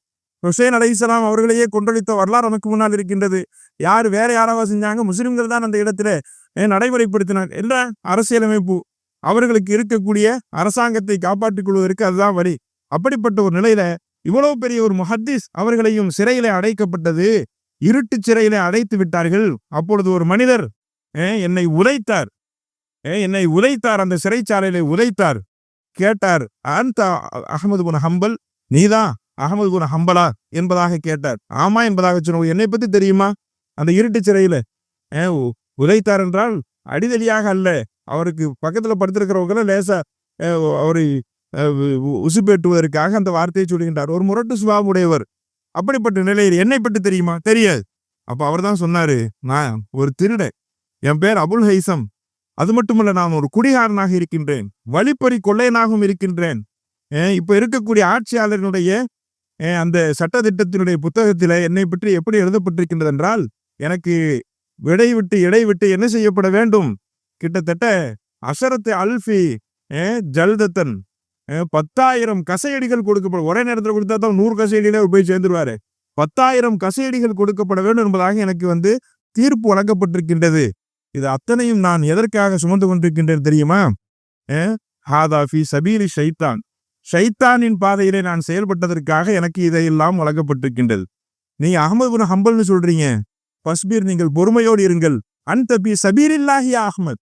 ஹுசைன் அலைஹிஸ்ஸலாம் அவர்களையே கொன்றொழித்த வரலாறு நமக்கு முன்னால் இருக்கின்றது. யார் வேற யாராவது செஞ்சாங்க? முஸ்லிம்கள் தான் அந்த இடத்துல நடைமுறைப்படுத்தினார். என்ற அரசியலமைப்பு அவர்களுக்கு இருக்கக்கூடிய அரசாங்கத்தை காப்பாற்றிக் கொள்வதற்கு அதுதான் வழி. அப்படிப்பட்ட ஒரு நிலையில இவ்வளவு பெரிய ஒரு முஹத்திஸ் அவர்களையும் சிறையிலே அடைக்கப்பட்டது. இருட்டு சிறையிலே அடைத்து விட்டார்கள். அப்பொழுது ஒரு மனிதர் என்னை உதைத்தார், அந்த சிறைச்சாலையிலே உதைத்தார். கேட்டார், அந்த அஹ்மது பின் ஹம்பல், நீதான் அஹ்மது பின் ஹம்பலா என்பதாக கேட்டார். ஆமா என்பதாக சொன்ன, என்னை பத்தி தெரியுமா? அந்த இருட்டு சிறையில உதைத்தார் என்றால் அடிதடியாக அல்ல, அவருக்கு பக்கத்துல படுத்திருக்கிறவங்களை லேசா அவரை உசுப்பேட்டுவதற்காக அந்த வார்த்தையை சொல்கின்றார். ஒரு முரட்டு சுபாவம் உடையவர். அப்படிப்பட்ட நிலையில் என்னை பற்றி தெரியுமா? தெரியாது. அப்ப அவர் தான் சொன்னாரு, நான் ஒரு திருடன், என் பேர் அபுல் ஹைசம், அது மட்டுமல்ல நான் ஒரு குடிகாரனாக இருக்கின்றேன், வழிப்பறி கொள்ளையனாகவும் இருக்கின்றேன். இப்ப இருக்கக்கூடிய ஆட்சியாளர்களுடைய அந்த சட்டத்திட்டத்தினுடைய புத்தகத்தில என்னை பற்றி எப்படி எழுதப்பட்டிருக்கின்றது என்றால், எனக்கு இடைவிட்டு என்ன செய்யப்பட வேண்டும்? கிட்டத்தட்ட அஷரத்து அல்ஃபி ஜல்தத்தன் 10,000 கசையடிகள் கொடுக்கப்படும். ஒரே நேரத்தில் கொடுத்தா தான் 100 கசையடியில போய் சேர்ந்துருவாரு. 10,000 கசையடிகள் கொடுக்கப்பட வேண்டும் என்பதாக எனக்கு தீர்ப்பு வழங்கப்பட்டிருக்கின்றது. இது அத்தனையும் நான் எதற்காக சுமந்து கொண்டிருக்கின்றேன் தெரியுமா? ஹாதாஃபி சபீலி ஷைத்தான், ஷைத்தானின் பாதையிலே நான் செயல்பட்டதற்காக எனக்கு இதையெல்லாம் வழங்கப்பட்டிருக்கின்றது. நீங்க அஹ்மது பின் ஹம்பல்னு சொல்றீங்க, ஃபஸ்பீர், நீங்கள் பொறுமையோடு இருங்கள். அன்தபி சபீலில்லாஹி அஹ்மத்,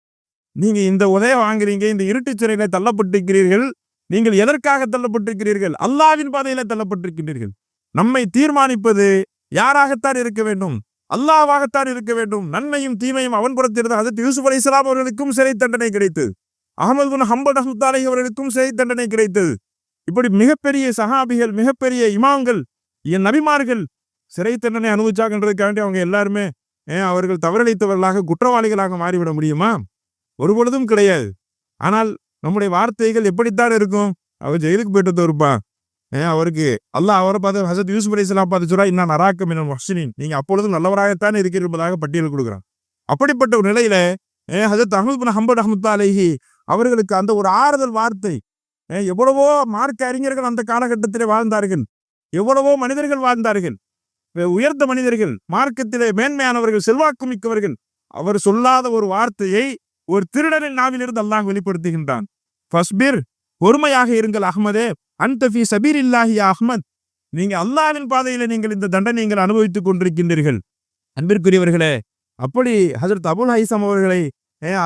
நீங்க இந்த உதய வாங்குறீங்க, இந்த இருட்டு சிறையில தள்ளப்பட்டிருக்கிறீர்கள். நீங்கள் எதற்காக தள்ளப்பட்டிருக்கிறீர்கள்? அல்லாஹ்வின் பாதையில தள்ளப்பட்டிருக்கிறீர்கள். நம்மை தீர்மானிப்பது யாராகத்தான் இருக்க வேண்டும்? அல்லாஹ்வாகத்தான் இருக்க வேண்டும். நன்மையும் தீமையும் அவன் புறத்திலிருந்து ஹஜ்ரத் யூசுப் அலைஹிஸ்ஸலாம் அவர்களுக்கும் சிறை தண்டனை கிடைத்தது. அஹ்மது பின் ஹம்பல் ரஹ்மத்துல்லாஹி அலைஹி அவர்களுக்கும் சிறை தண்டனை கிடைத்தது. இப்படி மிகப்பெரிய சஹாபிகள், மிகப்பெரிய இமாம்கள், என் நபிமார்கள் சிறை தண்டனை அனுபவிச்சாங்கன்றதுக்காண்டி அவங்க எல்லாருமே அவர்கள் தவறளித்தவர்களாக குற்றவாளிகளாக மாறிவிட முடியுமா? ஒரு பொழுதும் கிடையாது. ஆனால் நம்முடைய வார்த்தைகள் எப்படித்தான் இருக்கும்? அவர் ஜெயிலுக்கு போயிட்டு இருப்பான். அவருக்கு அல்லாஹ் அவரை பார்த்து ஹஜ்ரத் யூசுப் அலைஹிஸ்ஸலாம் பார்த்து சொல்றா, இன்னா நராக்க மினல் முஹ்ஸினீன், நீங்க அப்பொழுதும் நல்லவராகத்தான் இருக்கிறது என்பதாக பட்டியல் கொடுக்குறான். அப்படிப்பட்ட ஒரு நிலையில ஹஜ்ரத் அஹ்மது பின் ஹம்பல் ரஹ்மத்துல்லாஹி அலைஹி அவர்களுக்கு அந்த ஒரு ஆறுதல் வார்த்தை, எவ்வளவோ மார்க்க அறிஞர்கள் அந்த காலகட்டத்திலே வாழ்ந்தார்கள், எவ்வளவோ மனிதர்கள் வாழ்ந்தார்கள், உயர்ந்த மனிதர்கள், மார்க்கத்திலே மேன்மையானவர்கள், செல்வாக்கு மிக்கவர்கள், அவர் சொல்லாத ஒரு வார்த்தையை ஒரு திருடனின் நாவிலிருந்து அல்லாஹ் வெளிப்படுத்துகின்றான். ஃபஸ்பிர், பொறுமையாக இருங்கள் அஹ்மதே, அன்த ஃபீ சபீலில்லாஹி யா அஹ்மத், நீங்க அல்லாஹ்வின் பாதையில நீங்கள் இந்த தண்டனை நீங்கள் அனுபவித்துக் கொண்டிருக்கின்றீர்கள். அன்பிற்குரியவர்களே, அப்படி ஹஜ்ரத் அபுல் ஹைசம் அவர்களை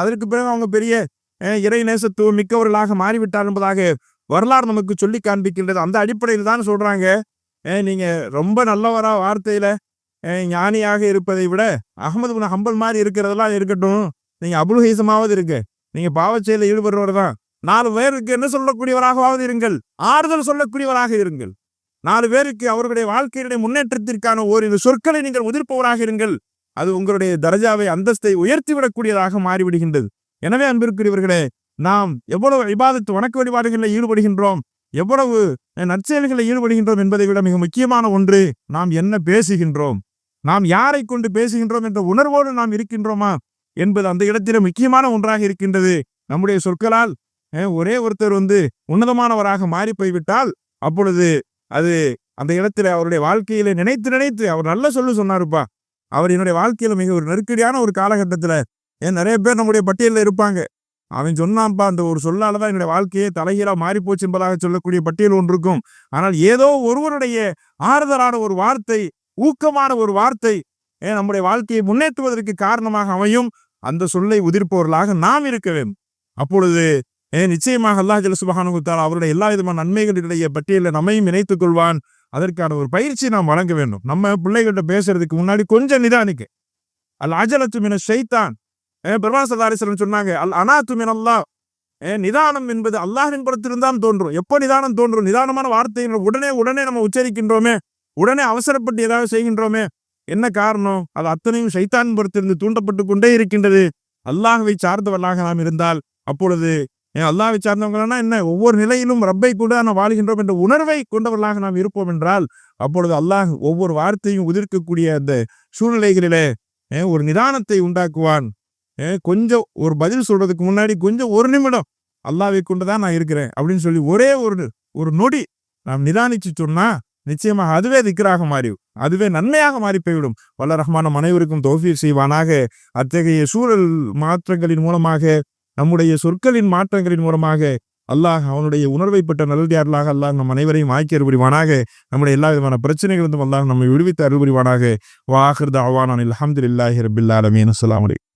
அதற்கு பிறகு அவங்க பெரிய இறை நேசத்துவம் மிக்கவர்களாக மாறிவிட்டார் என்பதாக வரலாறு நமக்கு சொல்லி காண்பிக்கின்றது. அந்த அடிப்படையில் தான் சொல்றாங்க, நீங்க ரொம்ப நல்லவரா வார்த்தையில ஞானியாக இருப்பதை விட அஹ்மது பின் ஹம்பல் மாதிரி இருக்கிறதெல்லாம் இருக்கட்டும், நீங்க அபுல் ஹைசமாவது இருக்க, நீங்க பாவச்செயலில் ஈடுபடுறவர் தான், 4 பேருக்கு என்ன சொல்லக்கூடியவராகவாவது இருங்கள், ஆறுதல் சொல்லக்கூடியவராக இருங்கள், 4 பேருக்கு அவர்களுடைய வாழ்க்கையுடைய முன்னேற்றத்திற்கான ஓரிரு சொற்களை நீங்கள் உதிர்ப்பவராக இருங்கள். அது உங்களுடைய தரஜாவை, அந்தஸ்தை உயர்த்திவிடக்கூடியதாக மாறிவிடுகின்றது. எனவே அன்பிற்குரியவர்களே, நாம் எவ்வளவு இபாதத் வணக்க வழிபாடுகளில் ஈடுபடுகின்றோம், எவ்வளவு நற்செயல்களில் ஈடுபடுகின்றோம் என்பதை விட மிக முக்கியமான ஒன்று, நாம் என்ன பேசுகின்றோம், நாம் யாரை கொண்டு பேசுகின்றோம் என்ற உணர்வோடு நாம் இருக்கின்றோமா என்பது அந்த இடத்திலே முக்கியமான ஒன்றாக இருக்கின்றது. நம்முடைய சொற்களால் ஒரே ஒருத்தர் உன்னதமானவராக மாறி போய்விட்டால் அப்பொழுது அது அந்த இடத்துல அவருடைய வாழ்க்கையில நினைத்து நினைத்து அவர் நல்ல சொன்னாருப்பா, அவர் என்னுடைய வாழ்க்கையில மிக ஒரு நெருக்கடியான ஒரு காலகட்டத்துல நிறைய பேர் நம்முடைய பட்டியலில் இருப்பாங்க, அவன் சொன்னான்ப்பா, அந்த ஒரு சொல்லாலதான் என்னுடைய வாழ்க்கையே தலைகீழா மாறி போச்சு என்பதாக சொல்லக்கூடிய பட்டியல் ஒன்று இருக்கும். ஆனால் ஏதோ ஒருவருடைய ஆறுதலான ஒரு வார்த்தை, ஊக்கமான ஒரு வார்த்தை நம்முடைய வாழ்க்கையை முன்னேற்றுவதற்கு காரணமாக அமையும். அந்த சொல்லை உதிர்ப்பவர்களாக நாம் இருக்க வேண்டும். அப்பொழுது நிச்சயமாக அல்லாஹ் ஜல்ல சுப்ஹானஹு வ தஆலா அவருடைய எல்லா விதமான நன்மைகளுடைய பட்டியலில் நம்மையும் இணைத்துக் கொள்வான். அதற்கான ஒரு பயிற்சி நாம் வழங்க வேண்டும். நம்ம பிள்ளைகிட்ட பேசுறதுக்கு முன்னாடி கொஞ்சம் நிதானிக்க. அல் அஜலத்து மின ஷைத்தான், பெருமானார் ஸல்லல்லாஹு அலைஹி வஸல்லம் சொன்னாங்க, அல் அனாத்து மினல்லாஹ், நிதானம் என்பது அல்லாஹ்வின் புறத்திலிருந்தான் தோன்றும். எப்போ நிதானம் தோன்றும்? நிதானமான வார்த்தையை உடனே நம்ம உச்சரிக்கின்றோமே, உடனே அவசரப்பட்டு ஏதாவது செய்கின்றோமே, என்ன காரணம்? அது அத்தனையும் ஷைத்தான் புறத்திலிருந்து தூண்டப்பட்டு கொண்டே இருக்கின்றது. அல்லாஹ்வை சார்ந்தவர்களாக நாம் இருந்தால் அப்பொழுது அல்லாஹ்வை சார்ந்தவங்கன்னா என்ன, ஒவ்வொரு நிலையிலும் ரப்பை கூட நாம் வாழ்கின்றோம் என்ற உணர்வை கொண்டவர்களாக நாம் இருப்போம் என்றால் அப்பொழுது அல்லாஹ் ஒவ்வொரு வார்த்தையும் உதிர்க்கக்கூடிய அந்த சூழ்நிலைகளிலே ஒரு நிதானத்தை உண்டாக்குவான். கொஞ்சம் ஒரு பதில் சொல்றதுக்கு முன்னாடி கொஞ்சம் ஒரு நிமிடம் அல்லாஹ்வை கொண்டுதான் நான் இருக்கிறேன் அப்படின்னு சொல்லி ஒரே ஒரு நொடி நாம் நிதானிச்சு சொன்னா நிச்சயமாக அதுவே திக்ராக மாறிவிடும், அதுவே நன்மையாக மாறி போய்விடும். வல்ல ரஹ்மான் அனைவருக்கும் தௌஃபீக் செய்வானாக. அத்தகைய சூழல் மாற்றங்களின் மூலமாக, நம்முடைய சொற்களின் மாற்றங்களின் மூலமாக அல்லாஹ் அவனுடைய உணர்வை பெற்ற நல்லடியார்களாக அல்லாஹ் நம் அனைவரையும் ஆக்கி அருள்புரிவானாக. நம்முடைய எல்லா விதமான பிரச்சனைகளிலிருந்தும் அல்லாஹ் நம்மை விடுவித்து அருள்புரிவானாக. வ ஆகிர் தஅவானா அல்ஹம்துலில்லாஹி ரப்பில் ஆலமீன். அஸ்ஸலாமு அலைக்கும்.